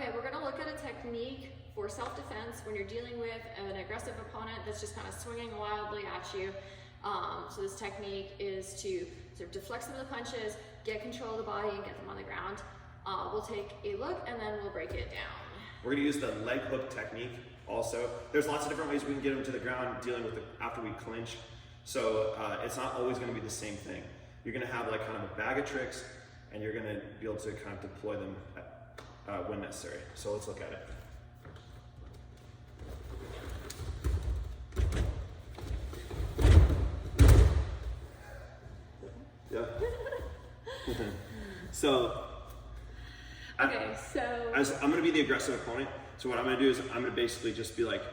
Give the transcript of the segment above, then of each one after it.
Okay, we're gonna look at a technique for self-defense when you're dealing with an aggressive opponent that's just kind of swinging wildly at you. So this technique is to sort of deflect some of the punches, get control of the body, and get them on the ground. We'll take a look and then we'll break it down. We're gonna use the leg hook technique also. There's lots of different ways we can get them to the ground dealing with it after we clinch. So it's not always gonna be the same thing. You're gonna have like kind of a bag of tricks and you're gonna be able to kind of deploy them when necessary. So let's look at it. Yeah. So, okay, I'm gonna be the aggressive opponent. So what I'm gonna do is I'm gonna basically just be like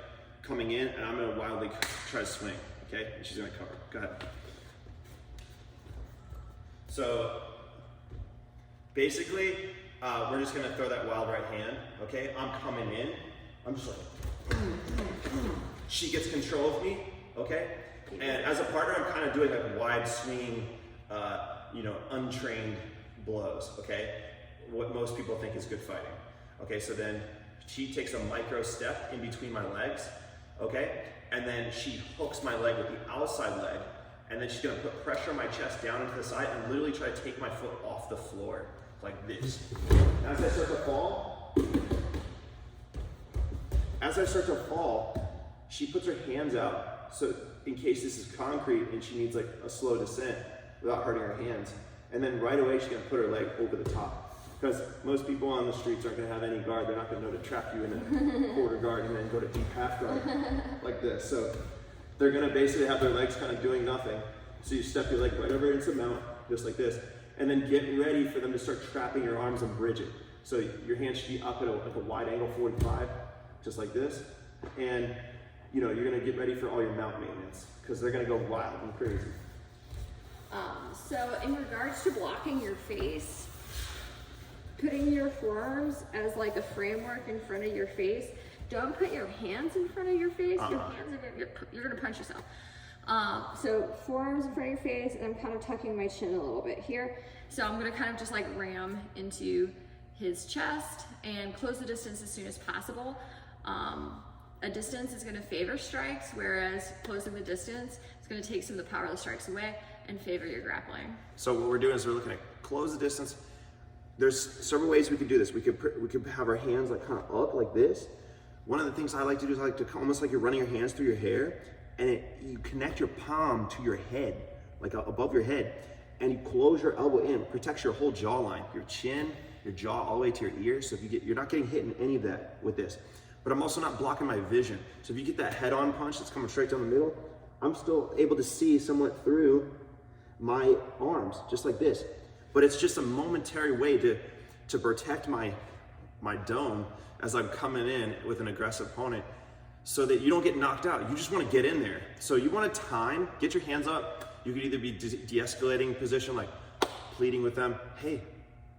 coming in and I'm gonna wildly try to swing, okay? And she's gonna cover. Go ahead. So basically, we're just gonna throw that wild right hand, okay? I'm coming in. I'm just like, she gets control of me, okay? And as a partner, I'm kind of doing like wide swinging, untrained blows, okay? What most people think is good fighting. Okay, so then she takes a micro step in between my legs, okay? And then she hooks my leg with the outside leg, and then she's gonna put pressure on my chest down into the side and literally try to take my foot off the floor, like this. As I start to fall, she puts her hands out, so in case this is concrete and she needs like a slow descent without hurting her hands. And then right away, she's gonna put her leg over the top. Because most people on the streets aren't gonna have any guard. They're not gonna know to trap you in a quarter guard and then go to deep half guard like this. So they're gonna basically have their legs kind of doing nothing. So you step your leg right over into mount, just like this. And then get ready for them to start trapping your arms and bridge it. So your hands should be up at a wide angle 45, just like this. And you're gonna get ready for all your mount maintenance because they're gonna go wild and crazy. So in regards to blocking your face, putting your forearms as like a framework in front of your face. Don't put your hands in front of your face. Your hands you're gonna punch yourself. So forearms in front of your face, and I'm kind of tucking my chin a little bit here. So I'm gonna kind of just like ram into his chest and close the distance as soon as possible. A distance is gonna favor strikes, whereas closing the distance is gonna take some of the power of the strikes away and favor your grappling. So what we're doing is we're looking at close the distance. There's several ways we could do this. We could have our hands like kind of up like this. One of the things I like to do is I like to almost like you're running your hands through your hair, and you connect your palm to your head, like above your head, and you close your elbow in, protects your whole jawline, your chin, your jaw, all the way to your ears. So if you're not getting hit in any of that with this. But I'm also not blocking my vision. So if you get that head-on punch that's coming straight down the middle, I'm still able to see somewhat through my arms, just like this. But it's just a momentary way to protect my dome as I'm coming in with an aggressive opponent so that you don't get knocked out. You just want to get in there. So you want to time, get your hands up. You could either be de-escalating position, like pleading with them, hey,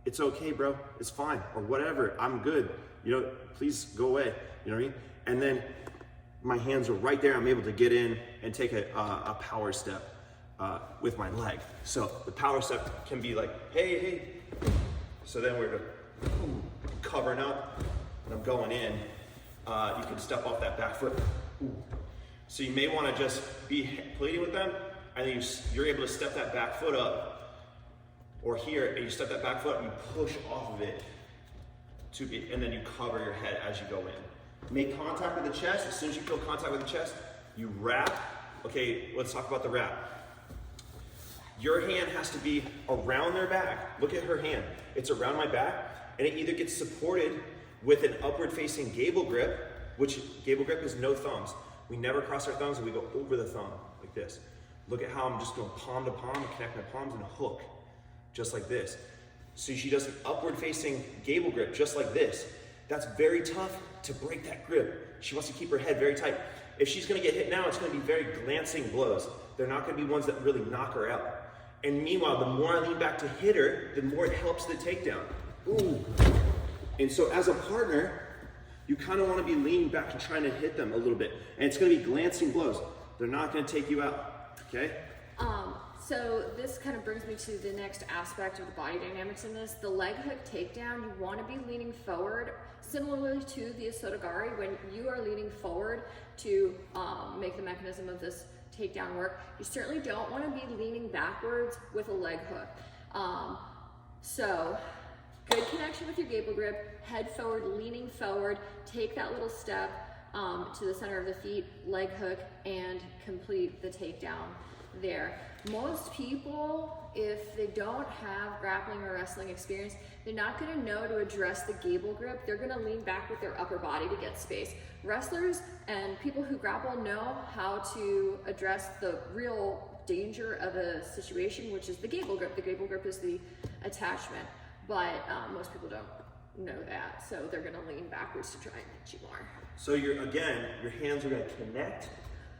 it's okay, bro, it's fine, or whatever, I'm good. Please go away, you know what I mean? And then my hands are right there. I'm able to get in and take a power step with my leg. So the power step can be like, hey. So then we're covering up and I'm going in. You can step off that back foot. So you may want to just be pleading with them, and then you're able to step that back foot up, or here, and you step that back foot and you push off of it, and then you cover your head as you go in. Make contact with the chest. As soon as you feel contact with the chest, you wrap. Okay, let's talk about the wrap. Your hand has to be around their back. Look at her hand. It's around my back, and it either gets supported with an upward facing gable grip, which gable grip is no thumbs. We never cross our thumbs and we go over the thumb like this. Look at how I'm just going palm to palm and connect my palms and hook, just like this. So she does an upward facing gable grip, just like this. That's very tough to break that grip. She wants to keep her head very tight. If she's gonna get hit now, it's gonna be very glancing blows. They're not gonna be ones that really knock her out. And meanwhile, the more I lean back to hit her, the more it helps the takedown. Ooh. And so as a partner, you kind of want to be leaning back and trying to hit them a little bit. And it's going to be glancing blows. They're not going to take you out, okay? So this kind of brings me to the next aspect of the body dynamics in this. The leg hook takedown, you want to be leaning forward, similarly to the Asotagari. When you are leaning forward to make the mechanism of this takedown work, you certainly don't want to be leaning backwards with a leg hook. So good connection with your gable grip, head forward, leaning forward, take that little step to the center of the feet, leg hook, and complete the takedown there. Most people, if they don't have grappling or wrestling experience, they're not going to know to address the gable grip. They're going to lean back with their upper body to get space. Wrestlers and people who grapple know how to address the real danger of a situation, which is the gable grip. The gable grip is the attachment, but most people don't know that, so they're going to lean backwards to try and hit you more. So your hands are going to connect,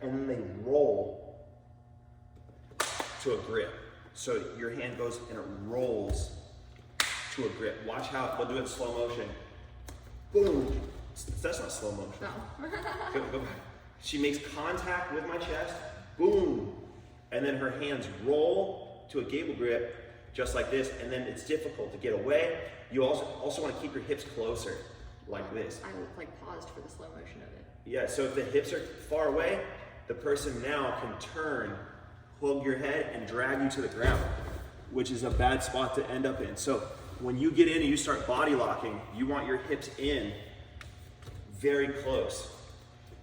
and then they roll to a grip. So your hand goes and it rolls to a grip. Watch how we'll do it in slow motion. Boom. That's not slow motion. No. Go back. She makes contact with my chest. Boom. And then her hands roll to a gable grip, just like this. And then it's difficult to get away. You also want to keep your hips closer, like this. I like paused for the slow motion of it. Yeah. So if the hips are far away, the person now can turn, hug your head, and drag you to the ground, which is a bad spot to end up in. So when you get in and you start body locking, you want your hips in very close.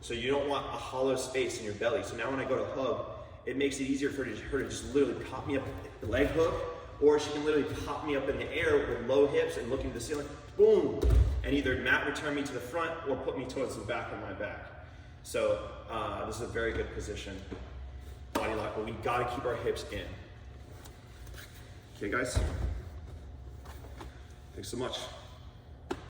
So you don't want a hollow space in your belly. So now when I go to hug, it makes it easier for her to just literally pop me up the leg hook, or she can literally pop me up in the air with low hips and looking to the ceiling, boom, and either mat return me to the front or put me towards the back of my back. So this is a very good position. Body lock, but we gotta keep our hips in. Okay, guys? Thanks so much.